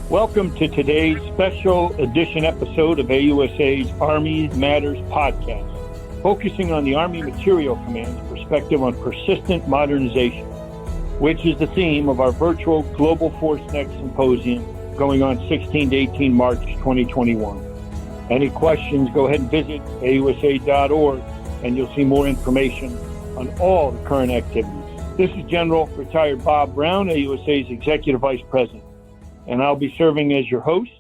Welcome to today's special edition episode of AUSA's Army Matters podcast, focusing on the Army Materiel Command's perspective on persistent modernization, which is the theme of our virtual Global Force Next Symposium going on 16 to 18 March 2021. Any questions, go ahead and visit AUSA.org and you'll see more information on all the current activities. This is General Retired Bob Brown, AUSA's Executive Vice President, and I'll be serving as your host.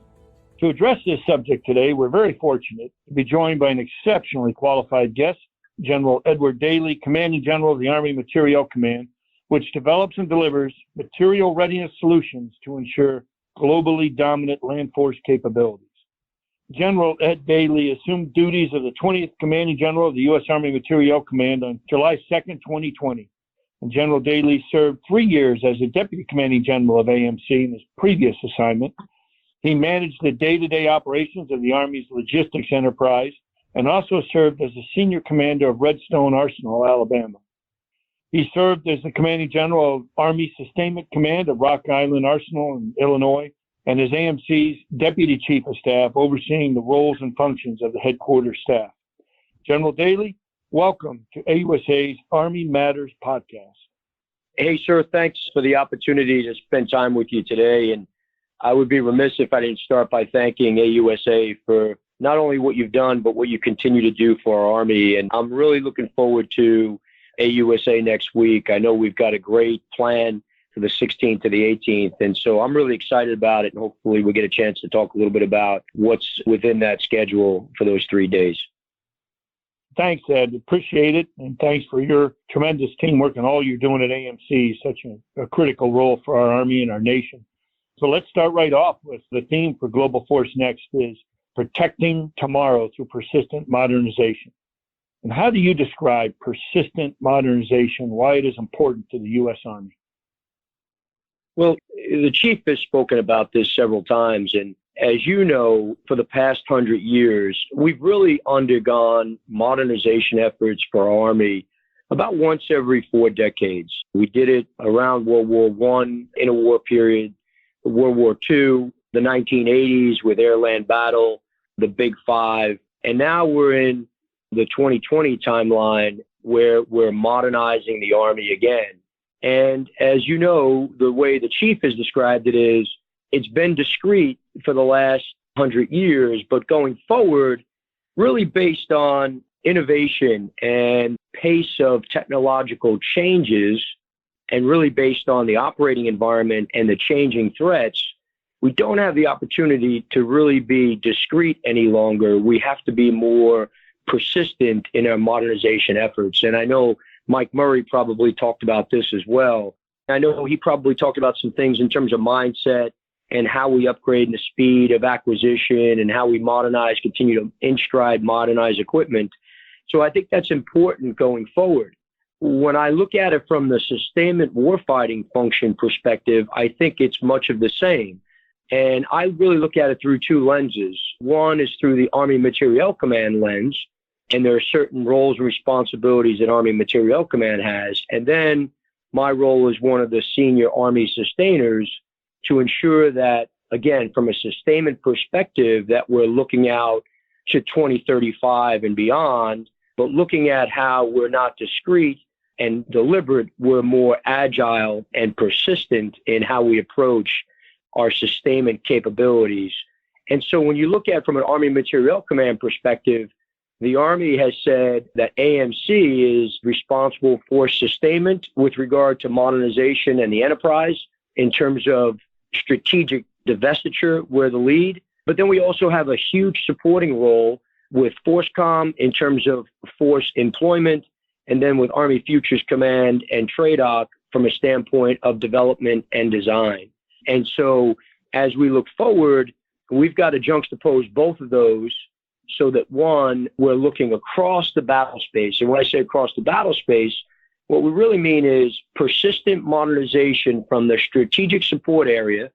To address this subject today, we're very fortunate to be joined by an exceptionally qualified guest, General Edward Daly, Commanding General of the Army Materiel Command, which develops and delivers material readiness solutions to ensure globally dominant land force capabilities. General Ed Daly assumed duties of the 20th Commanding General of the U.S. Army Materiel Command on July 2nd, 2020. And General Daly served 3 years as a Deputy Commanding General of AMC in his previous assignment. He managed the day-to-day operations of the Army's logistics enterprise and also served as the Senior Commander of Redstone Arsenal, Alabama. He served as the Commanding General of Army Sustainment Command of Rock Island Arsenal in Illinois and as AMC's Deputy Chief of Staff, overseeing the roles and functions of the headquarters staff. General Daly, welcome to AUSA's Army Matters podcast. Hey, sir, thanks for the opportunity to spend time with you today. And I would be remiss if I didn't start by thanking AUSA for not only what you've done, but what you continue to do for our Army. And I'm really looking forward to AUSA next week. I know we've got a great plan for the 16th to the 18th. And so I'm really excited about it. And hopefully we'll get a chance to talk a little bit about what's within that schedule for those 3 days. Thanks, Ed. Appreciate it. And thanks for your tremendous teamwork and all you're doing at AMC, such a critical role for our Army and our nation. So let's start right off with the theme for Global Force Next is protecting tomorrow through persistent modernization. And how do you describe persistent modernization, why it is important to the U.S. Army? Well, the Chief has spoken about this several times. And as you know, for the past 100 years, we've really undergone modernization efforts for our Army about once every 4 decades. We did it around World War I, interwar period, World War II, the 1980s with air-land battle, the Big Five. And now we're in the 2020 timeline where we're modernizing the Army again. And as you know, the way the Chief has described it is it's been discrete for the last 100 years, but going forward, really based on innovation and pace of technological changes, and really based on the operating environment and the changing threats, we don't have the opportunity to really be discrete any longer. We have to be more persistent in our modernization efforts. And I know Mike Murray probably talked about this as well. I know he probably talked about some things in terms of mindset and how we upgrade the speed of acquisition and how we modernize, continue to in stride modernize equipment. So I think that's important going forward. When I look at it from the sustainment warfighting function perspective, I think it's much of the same. And I really look at it through 2 lenses. One is through the Army Materiel Command lens, and there are certain roles and responsibilities that Army Materiel Command has. And then my role as one of the senior Army sustainers to ensure that, again, from a sustainment perspective, that we're looking out to 2035 and beyond, but looking at how we're not discrete and deliberate, we're more agile and persistent in how we approach our sustainment capabilities. And so when you look at from an Army Materiel Command perspective, the Army has said that AMC is responsible for sustainment with regard to modernization and the enterprise in terms of strategic divestiture, we're the lead. But then we also have a huge supporting role with FORCECOM in terms of force employment, and then with Army Futures Command and TRADOC from a standpoint of development and design. And so as we look forward, we've got to juxtapose both of those so that, one, we're looking across the battle space. And when I say across the battle space, what we really mean is persistent modernization from the strategic support area,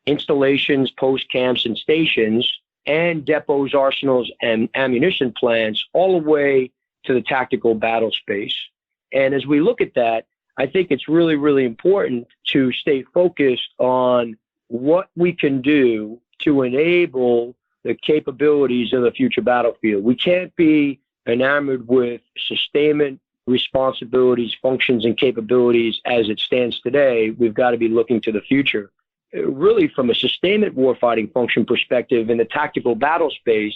installations, post camps and stations, and depots, arsenals, and ammunition plants, all the way to the tactical battle space. And as we look at that, I think it's really, really important to stay focused on what we can do to enable the capabilities of the future battlefield. We can't be enamored with sustainment responsibilities, functions, and capabilities as it stands today. We've got to be looking to the future. Really, from a sustainment warfighting function perspective in the tactical battle space,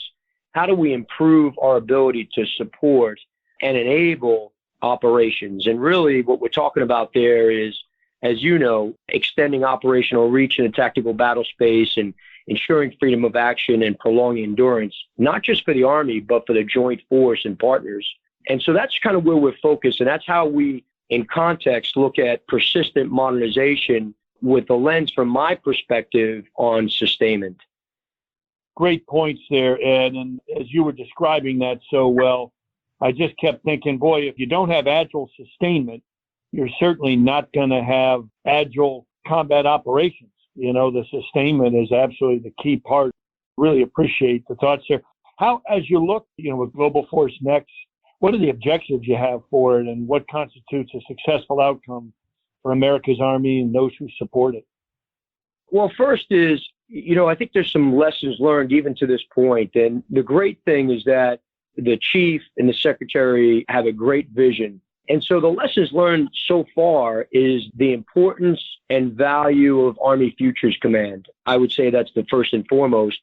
how do we improve our ability to support and enable operations? And really what we're talking about there is, as you know, extending operational reach in the tactical battle space and ensuring freedom of action and prolonging endurance, not just for the Army, but for the joint force and partners. And so that's kind of where we're focused. And that's how we, in context, look at persistent modernization with the lens, from my perspective, on sustainment. Great points there, Ed. And as you were describing that so well, I just kept thinking, boy, if you don't have agile sustainment, you're certainly not going to have agile combat operations. You know, the sustainment is absolutely the key part. Really appreciate the thoughts there. How, as you look, with Global Force Next, what are the objectives you have for it, and what constitutes a successful outcome for America's Army and those who support it? Well, first is, I think there's some lessons learned even to this point. And the great thing is that the chief and the secretary have a great vision. And so the lessons learned so far is the importance and value of Army Futures Command. I would say that's the first and foremost.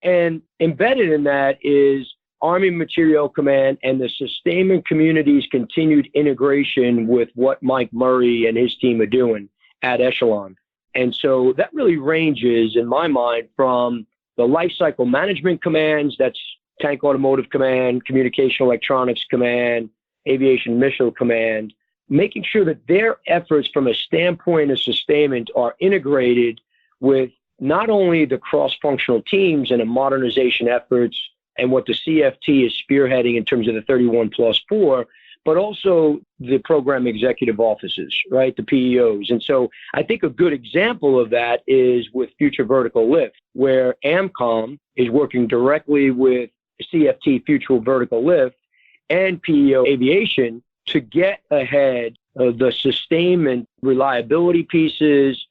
And embedded in that is Army Materiel Command and the sustainment community's continued integration with what Mike Murray and his team are doing at Echelon. And so that really ranges, in my mind, from the Life Cycle Management Commands, that's Tank Automotive Command, Communication Electronics Command, Aviation Missile Command, making sure that their efforts from a standpoint of sustainment are integrated with not only the cross-functional teams and the modernization efforts and what the CFT is spearheading in terms of the 31+4, but also the program executive offices, right, the PEOs. And so I think a good example of that is with Future Vertical Lift, where AMCOM is working directly with CFT Future Vertical Lift and PEO Aviation to get ahead of the sustainment reliability pieces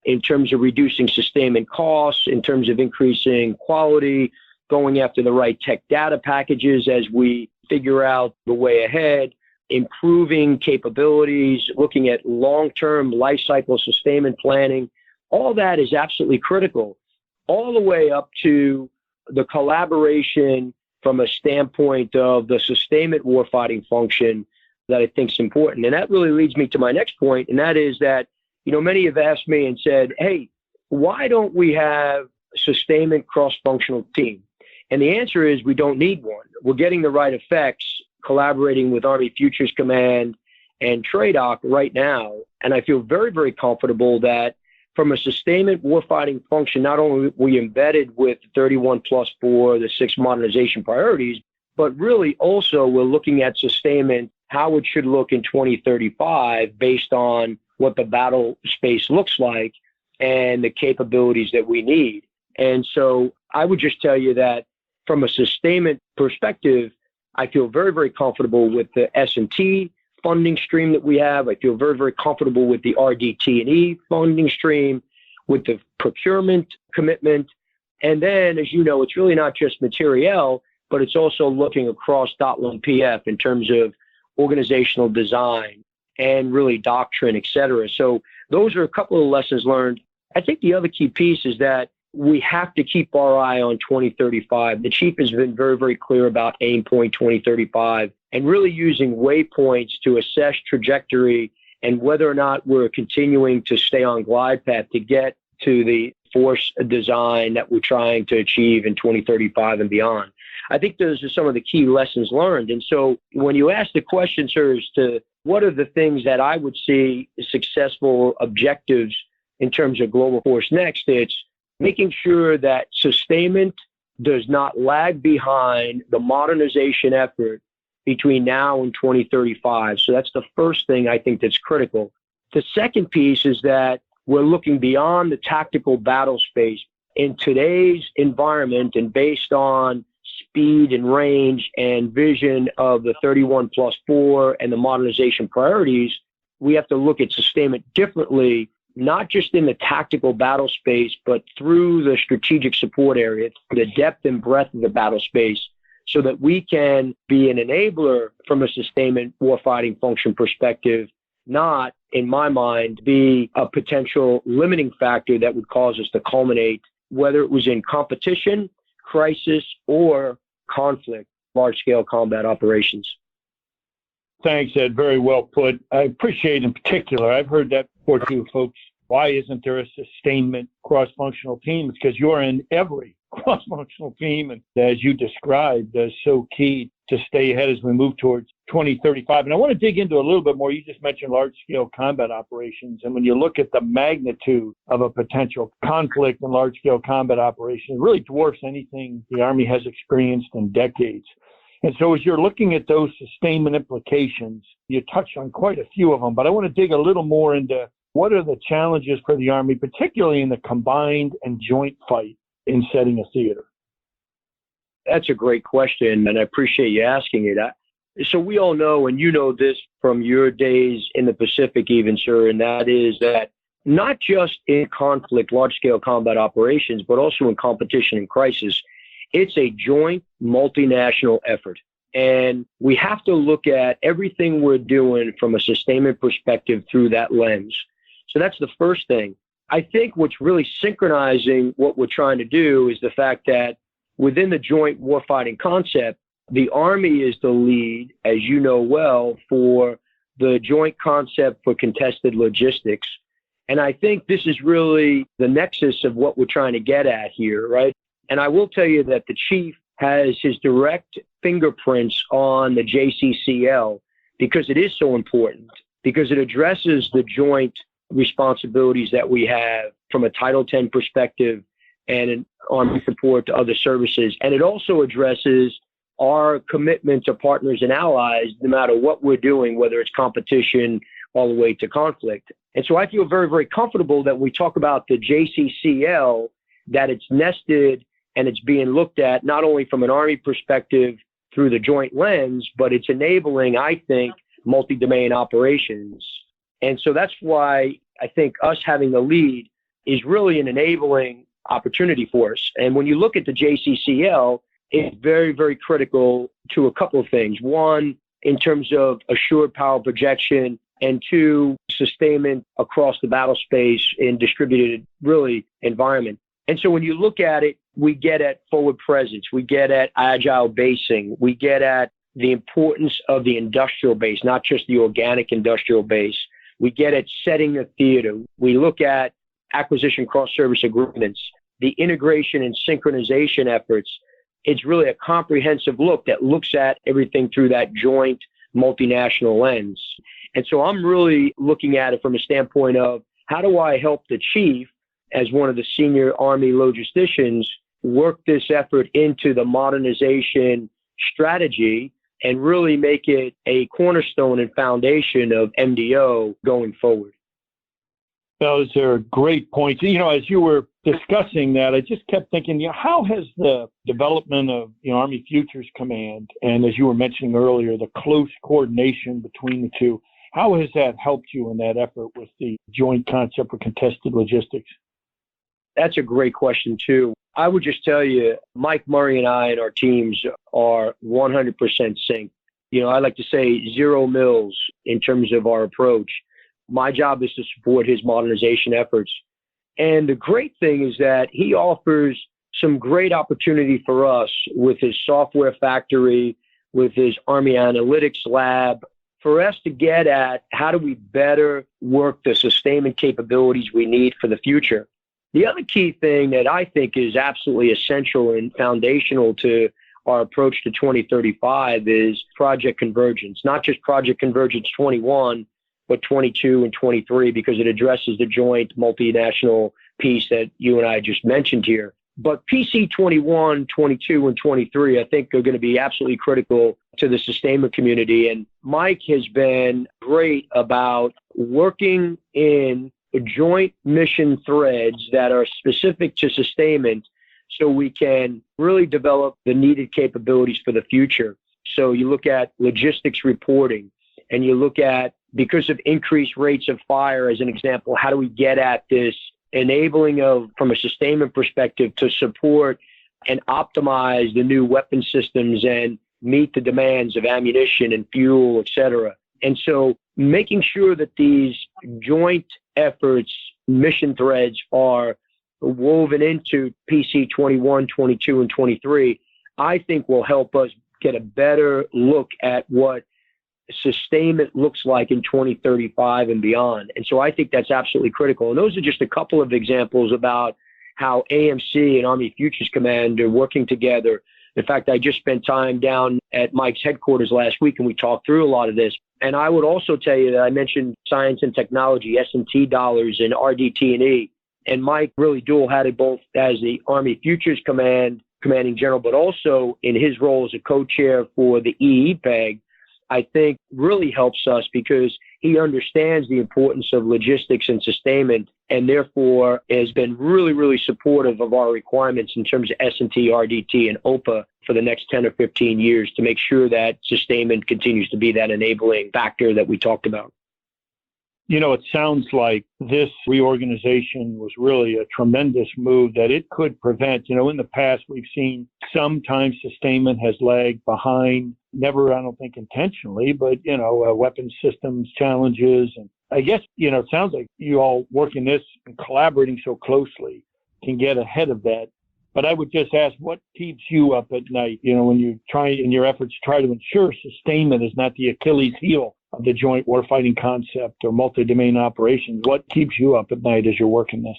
in terms of reducing sustainment costs, in terms of increasing quality, going after the right tech data packages as we figure out the way ahead, improving capabilities, looking at long-term life cycle sustainment planning. All that is absolutely critical, all the way up to the collaboration from a standpoint of the sustainment warfighting function that I think is important. And that really leads me to my next point, and that is that, many have asked me and said, hey, why don't we have sustainment cross-functional team? And the answer is we don't need one. We're getting the right effects collaborating with Army Futures Command and TRADOC right now. And I feel very, very comfortable that from a sustainment warfighting function, not only are we embedded with 31+4, the 6 modernization priorities, but really also we're looking at sustainment, how it should look in 2035 based on what the battle space looks like and the capabilities that we need. And so I would just tell you that from a sustainment perspective, I feel very, very comfortable with the S&T funding stream that we have. I feel very, very comfortable with the RDT&E funding stream, with the procurement commitment. And then, as you know, it's really not just Materiel, but it's also looking across DOTLM PF in terms of organizational design and really doctrine, et cetera. So those are a couple of lessons learned. I think the other key piece is that we have to keep our eye on 2035. The chief has been very, very clear about aim point 2035 and really using waypoints to assess trajectory and whether or not we're continuing to stay on glide path to get to the force design that we're trying to achieve in 2035 and beyond. I think those are some of the key lessons learned. And so when you ask the question, sir, as to what are the things that I would see successful objectives in terms of Global Force Next, it's making sure that sustainment does not lag behind the modernization effort between now and 2035. So that's the first thing I think that's critical. The second piece is that we're looking beyond the tactical battle space. In today's environment and based on speed and range and vision of the 31+4 and the modernization priorities, we have to look at sustainment differently not just in the tactical battle space, but through the strategic support area, the depth and breadth of the battle space, so that we can be an enabler from a sustainment warfighting function perspective, not, in my mind, be a potential limiting factor that would cause us to culminate, whether it was in competition, crisis, or conflict, large-scale combat operations. Thanks, Ed. Very well put. I appreciate in particular, I've heard that before too, folks. Why isn't there a sustainment cross-functional team? It's because you're in every cross-functional team. And as you described, that's so key to stay ahead as we move towards 2035. And I want to dig into a little bit more. You just mentioned large-scale combat operations. And when you look at the magnitude of a potential conflict in large-scale combat operations, it really dwarfs anything the Army has experienced in decades. And so as you're looking at those sustainment implications, you touched on quite a few of them, but I want to dig a little more into what are the challenges for the Army, particularly in the combined and joint fight in setting a theater? That's a great question, and I appreciate you asking it. So we all know, and you know this from your days in the Pacific even, sir, and that is that not just in conflict, large-scale combat operations, but also in competition and crisis, it's a joint multinational effort. And we have to look at everything we're doing from a sustainment perspective through that lens. So that's the first thing. I think what's really synchronizing what we're trying to do is the fact that within the joint warfighting concept, the Army is the lead, as you know well, for the joint concept for contested logistics. And I think this is really the nexus of what we're trying to get at here, right? And I will tell you that the chief has his direct fingerprints on the JCCL because it is so important, because it addresses the joint responsibilities that we have from a Title X perspective and an Army support to other services. And it also addresses our commitment to partners and allies, no matter what we're doing, whether it's competition all the way to conflict. And so I feel very, very comfortable that we talk about the JCCL, that it's nested and it's being looked at not only from an Army perspective through the joint lens, but it's enabling, I think, multi-domain operations. And so that's why I think us having the lead is really an enabling opportunity for us. And when you look at the JCCL, it's very, very critical to a couple of things. One, in terms of assured power projection, and two, sustainment across the battle space in distributed, really, environment. And so when you look at it, we get at forward presence, we get at agile basing, we get at the importance of the industrial base, not just the organic industrial base. We get at setting the theater. We look at acquisition cross-service agreements, the integration and synchronization efforts. It's really a comprehensive look that looks at everything through that joint multinational lens. And so I'm really looking at it from a standpoint of how do I help the chief, as one of the senior Army logisticians, work this effort into the modernization strategy and really make it a cornerstone and foundation of MDO going forward. Those are great points. You know, as you were discussing that, I just kept thinking, how has the development of the Army Futures Command, and as you were mentioning earlier, the close coordination between the two, how has that helped you in that effort with the joint concept for contested logistics? That's a great question, too. I would just tell you, Mike Murray and I and our teams are 100% synced. You know, I like to say 0 mills in terms of our approach. My job is to support his modernization efforts. And the great thing is that he offers some great opportunity for us with his software factory, with his Army Analytics Lab, for us to get at how do we better work the sustainment capabilities we need for the future. The other key thing that I think is absolutely essential and foundational to our approach to 2035 is Project Convergence, not just Project Convergence 21, but 22 and 23, because it addresses the joint multinational piece that you and I just mentioned here. But PC 21, 22, and 23, I think are going to be absolutely critical to the sustainment community. And Mike has been great about working in joint mission threads that are specific to sustainment so we can really develop the needed capabilities for the future. So you look at logistics reporting, and you look at because of increased rates of fire, as an example, how do we get at this enabling of, from a sustainment perspective, to support and optimize the new weapon systems and meet the demands of ammunition and fuel, et cetera. And so making sure that these joint efforts, mission threads, are woven into PC 21, 22, and 23, I think will help us get a better look at what sustainment looks like in 2035 and beyond. And so I think that's absolutely critical. And those are just a couple of examples about how AMC and Army Futures Command are working together. In fact, I just spent time down at Mike's headquarters last week, and we talked through a lot of this. And I would also tell you that I mentioned science and technology, S&T dollars, and RDT&E. And Mike really dual-hatted both as the Army Futures Command commanding general, but also in his role as a co-chair for the EEPEG, I think really helps us because he understands the importance of logistics and sustainment, and therefore has been really, really supportive of our requirements in terms of S&T, RDT, and OPA for the next 10 or 15 years to make sure that sustainment continues to be that enabling factor that we talked about. You know, it sounds like this reorganization was really a tremendous move that it could prevent. You know, in the past, we've seen sometimes sustainment has lagged behind, never, I don't think intentionally, but, you know, weapons systems challenges. And I guess, you know, it sounds like you all working this and collaborating so closely can get ahead of that. But I would just ask, what keeps you up at night, you know, when you try in your efforts to try to ensure sustainment is not the Achilles heel of the joint warfighting concept or multi-domain operations? What keeps you up at night as you're working this?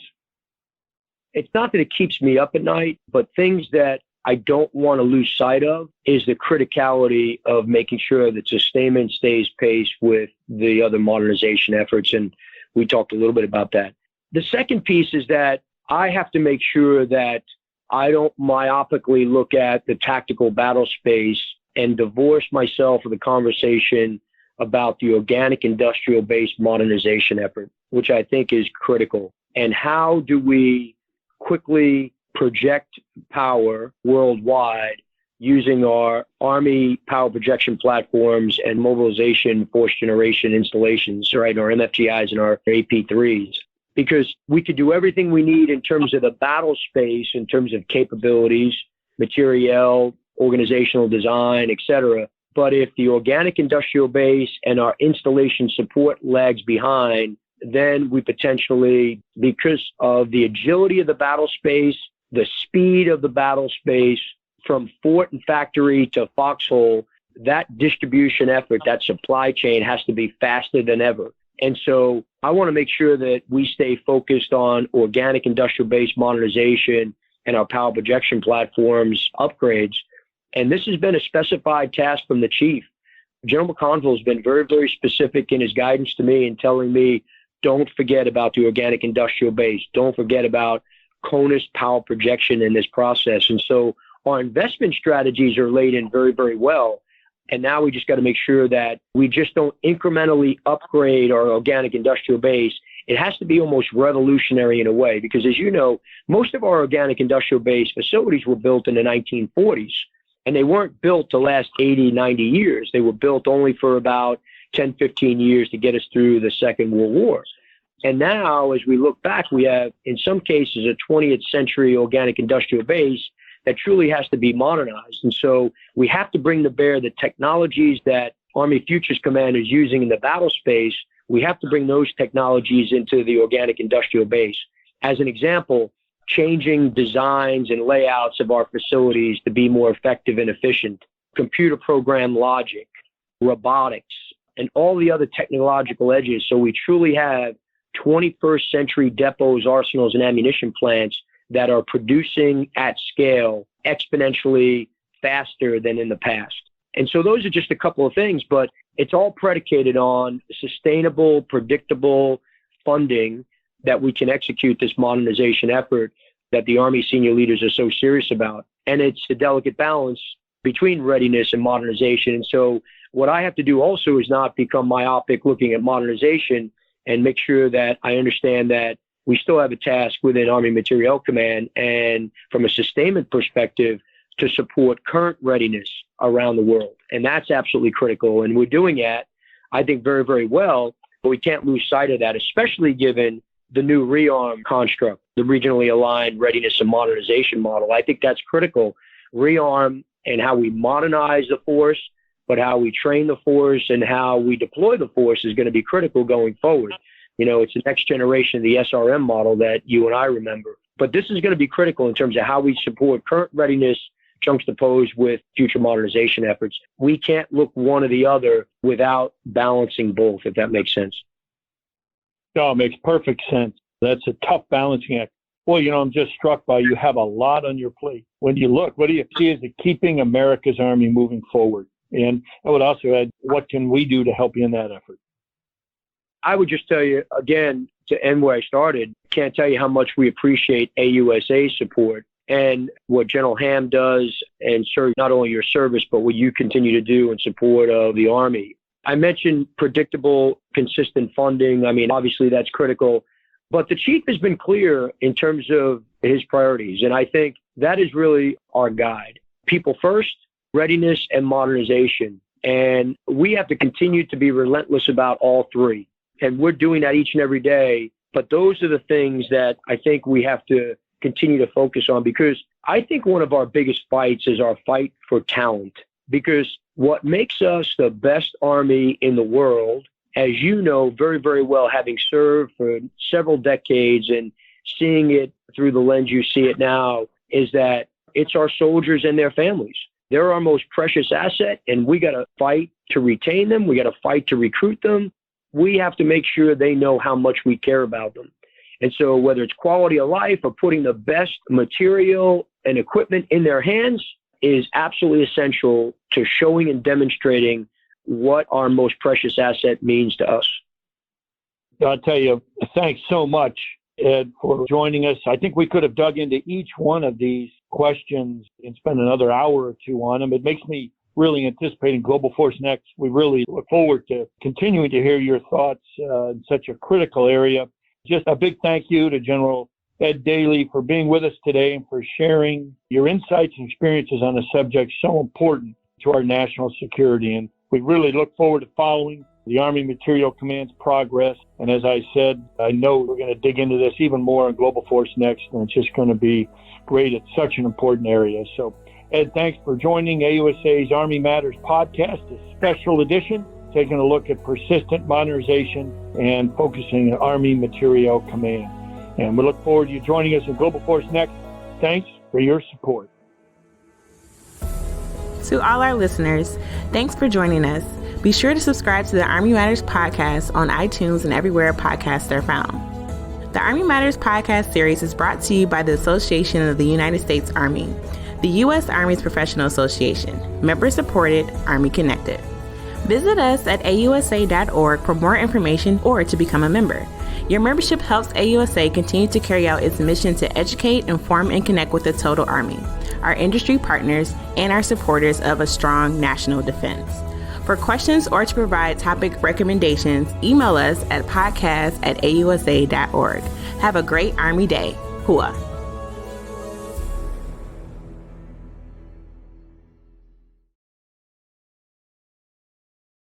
It's not that it keeps me up at night, but things that I don't want to lose sight of is the criticality of making sure that sustainment stays pace with the other modernization efforts. And we talked a little bit about that. The second piece is that I have to make sure that I don't myopically look at the tactical battle space and divorce myself of the conversation about the organic industrial based modernization effort, which I think is critical. And how do we quickly project power worldwide using our Army power projection platforms and mobilization force generation installations, right? Our MFGIs and our AP3s. Because we could do everything we need in terms of the battle space, in terms of capabilities, materiel, organizational design, et cetera. But if the organic industrial base and our installation support lags behind, then we potentially, because of the agility of the battle space, the speed of the battle space from fort and factory to foxhole, that distribution effort, that supply chain has to be faster than ever. And so I want to make sure that we stay focused on organic industrial base modernization and our power projection platforms upgrades. And this has been a specified task from the chief. General McConville has been very, very specific in his guidance to me and telling me, don't forget about the organic industrial base. Don't forget about CONUS power projection in this process. And so our investment strategies are laid in very, very well. And now we just got to make sure that we just don't incrementally upgrade our organic industrial base. It has to be almost revolutionary in a way, because as you know, most of our organic industrial base facilities were built in the 1940s, and they weren't built to last 80, 90 years. They were built only for about 10, 15 years to get us through the Second World War. And now, as we look back, we have, in some cases, a 20th century organic industrial base that truly has to be modernized. And so we have to bring to bear the technologies that Army Futures Command is using in the battle space. We have to bring those technologies into the organic industrial base. As an example, changing designs and layouts of our facilities to be more effective and efficient, computer program logic, robotics, and all the other technological edges. So we truly have 21st century depots, arsenals, and ammunition plants that are producing at scale exponentially faster than in the past. And so those are just a couple of things, but it's all predicated on sustainable, predictable funding that we can execute this modernization effort that the Army senior leaders are so serious about. And it's a delicate balance between readiness and modernization. And so what I have to do also is not become myopic looking at modernization, and make sure that I understand that we still have a task within Army Materiel Command and from a sustainment perspective to support current readiness around the world. And that's absolutely critical. And we're doing that I think, very, very well. But we can't lose sight of that, especially given the new rearm construct, the regionally aligned readiness and modernization model. I think that's critical. Rearm and how we modernize the force, but how we train the force and how we deploy the force is going to be critical going forward. It's the next generation of the SRM model that you and I remember. But this is going to be critical in terms of how we support current readiness juxtaposed with future modernization efforts. We can't look one or the other without balancing both, if that makes sense. No, it makes perfect sense. That's a tough balancing act. Well, I'm just struck by you have a lot on your plate. When you look, what do you see as the keeping America's Army moving forward? And I would also add, what can we do to help you in that effort? I would just tell you, again, to end where I started, can't tell you how much we appreciate AUSA support and what General Ham does, and sir, not only your service, but what you continue to do in support of the Army. I mentioned predictable, consistent funding. I mean, obviously that's critical, but the chief has been clear in terms of his priorities. And I think that is really our guide. People first, readiness and modernization. And we have to continue to be relentless about all three. And we're doing that each and every day. But those are the things that I think we have to continue to focus on, because I think one of our biggest fights is our fight for talent. Because what makes us the best Army in the world, as you know very, very well, having served for several decades and seeing it through the lens you see it now, is that it's our soldiers and their families. They're our most precious asset, and we got to fight to retain them. We got to fight to recruit them. We have to make sure they know how much we care about them. And so whether it's quality of life or putting the best material and equipment in their hands is absolutely essential to showing and demonstrating what our most precious asset means to us. I'll tell you, thanks so much, Ed, for joining us. I think we could have dug into each one of these questions and spent another hour or two on them. It makes me really anticipating Global Force Next. We really look forward to continuing to hear your thoughts in such a critical area. Just a big thank you to General Ed Daly for being with us today and for sharing your insights and experiences on a subject so important to our national security. And we really look forward to following the Army Materiel Command's progress. And as I said, I know we're going to dig into this even more in Global Force Next, and it's just going to be great. It's such an important area. So, Ed, thanks for joining AUSA's Army Matters podcast, a special edition, taking a look at persistent modernization and focusing on Army Materiel Command. And we look forward to you joining us in Global Force Next. Thanks for your support. To all our listeners, thanks for joining us. Be sure to subscribe to the Army Matters podcast on iTunes and everywhere podcasts are found. The Army Matters podcast series is brought to you by the Association of the United States Army, the U.S. Army's professional association, member-supported, Army-connected. Visit us at ausa.org for more information or to become a member. Your membership helps AUSA continue to carry out its mission to educate, inform, and connect with the total Army, our industry partners, and our supporters of a strong national defense. For questions or to provide topic recommendations, email us at podcast@ausa.org. Have a great Army Day. Hua.